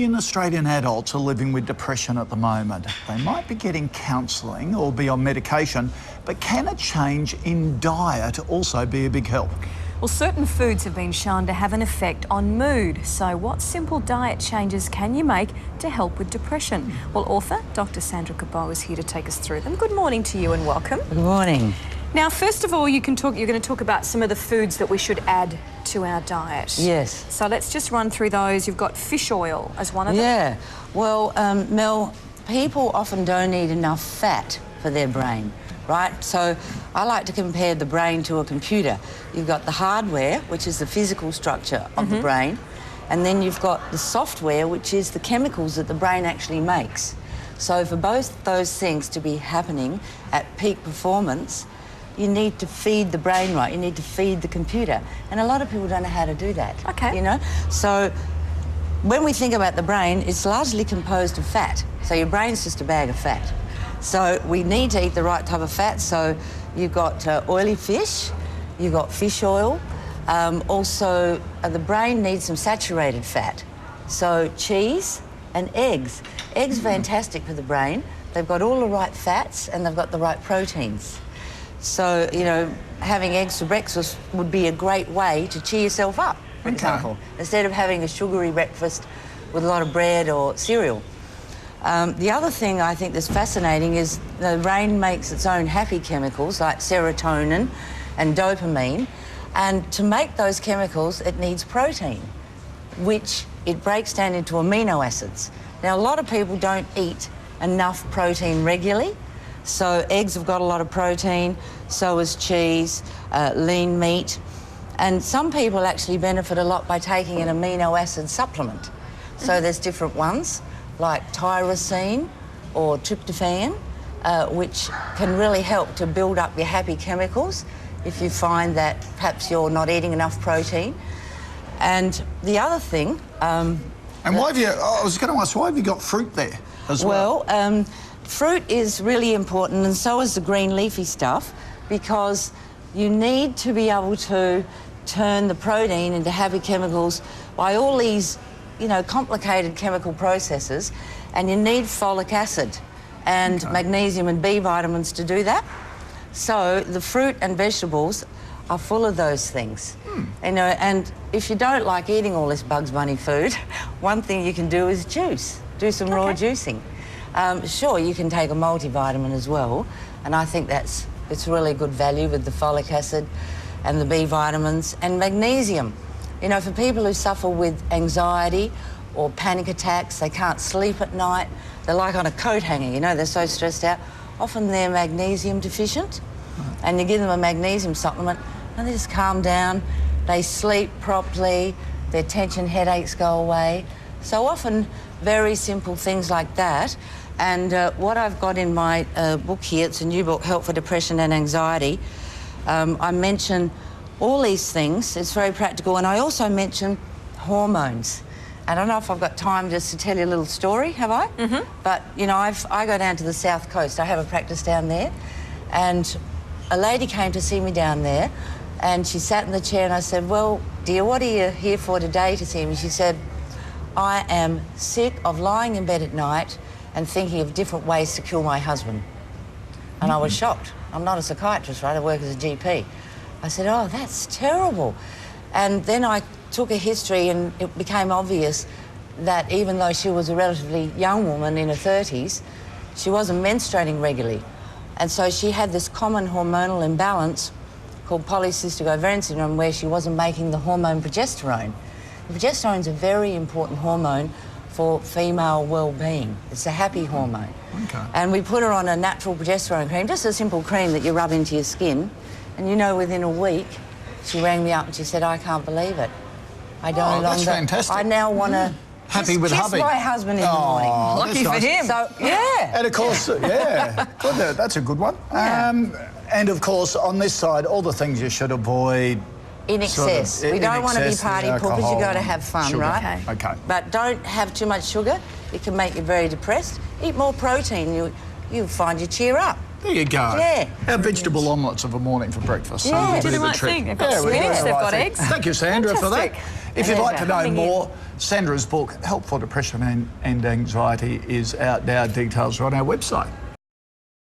million Australian adults are living with depression at the moment. They might be getting counselling or be on medication, but can a change in diet also be a big help? Well, certain foods have been shown to have an effect on mood. So what simple diet changes can you make to help with depression? Well, author Dr. Sandra Cabot is here to take us through them. Good morning to you and welcome. Good morning. Now, first of all, you're going to talk about some of the foods that we should add to our diet. Yes. So let's just run through those. You've got fish oil as one of them. Yeah. Well, Mel, people often don't eat enough fat for their brain, right? So I like to compare the brain to a computer. You've got the hardware, which is the physical structure of the brain, and then you've got the software, which is the chemicals that the brain actually makes. So for both those things to be happening at peak performance, you need to feed the brain right, you need to feed the computer. And a lot of people don't know how to do that. Okay. You know? So when we think about the brain, it's largely composed of fat. So your brain's just a bag of fat. So we need to eat the right type of fat. So you've got oily fish, you've got fish oil. Also, the brain needs some saturated fat. So cheese and eggs. Eggs are fantastic for the brain. They've got all the right fats and they've got the right proteins. So, you know, having eggs for breakfast would be a great way to cheer yourself up, for example, instead of having a sugary breakfast with a lot of bread or cereal. The other thing I think that's fascinating is the brain makes its own happy chemicals like serotonin and dopamine, and to make those chemicals it needs protein, which it breaks down into amino acids. Now, a lot of people don't eat enough protein regularly. So eggs have got a lot of protein, so is cheese, lean meat. And some people actually benefit a lot by taking an amino acid supplement. So there's different ones, like tyrosine or tryptophan, which can really help to build up your happy chemicals if you find that perhaps you're not eating enough protein. And the other thing... and why have you... I was going to ask, why have you got fruit there as well? Well, fruit is really important, and so is the green leafy stuff, because you need to be able to turn the protein into happy chemicals by all these, you know, complicated chemical processes, and you need folic acid and magnesium and B vitamins to do that. So the fruit and vegetables are full of those things. You know, and if you don't like eating all this Bugs Bunny food, one thing you can do is juice. Do some raw juicing. Sure, you can take a multivitamin as well, and I think it's really good value with the folic acid and the B vitamins and magnesium. You know, for people who suffer with anxiety or panic attacks, they can't sleep at night, they're like on a coat hanger, you know, they're so stressed out. Often they're magnesium deficient, and you give them a magnesium supplement and they just calm down, they sleep properly, their tension headaches go away. So often very simple things like that. And what I've got in my book here, it's a new book, Help for Depression and Anxiety. I mention all these things. It's very practical. And I also mention hormones. I don't know if I've got time just to tell you a little story, have I? But, you know, I go down to the South Coast. I have a practice down there. And a lady came to see me down there, and she sat in the chair, and I said, well, dear, what are you here for today to see me? She said, I am sick of lying in bed at night and thinking of different ways to kill my husband. And I was shocked. I'm not a psychiatrist, right? I work as a GP. I said, oh, that's terrible. And then I took a history, and it became obvious that even though she was a relatively young woman in her 30s, she wasn't menstruating regularly. And so she had this common hormonal imbalance called polycystic ovarian syndrome, where she wasn't making the hormone progesterone. Progesterone is a very important hormone for female well-being. It's a happy hormone. And we put her on a natural progesterone cream, just a simple cream that you rub into your skin. And you know, within a week, she rang me up and she said, I can't believe it. I don't longer... that's fantastic. I now want to happy with kiss hubby. my husband in the morning. Lucky for him. So, yeah. And of course, yeah, good, that's a good one. Yeah. And of course, on this side, all the things you should avoid. In excess. We don't want to be party poopers, you've got to have fun, sugar. right? Okay. But don't have too much sugar. It can make you very depressed. Eat more protein, you'll find you cheer up. There you go. Yeah. Our vegetable omelettes of a morning for breakfast. Yeah. So we'll Do do the right trick. thing. They've got we're doing spinach, the they've right got thing. eggs. Thank you, Sandra, for that. Fantastic. If you'd like to know Coming in. more, Sandra's book, Help for Depression and Anxiety, is out now. Details are on our website.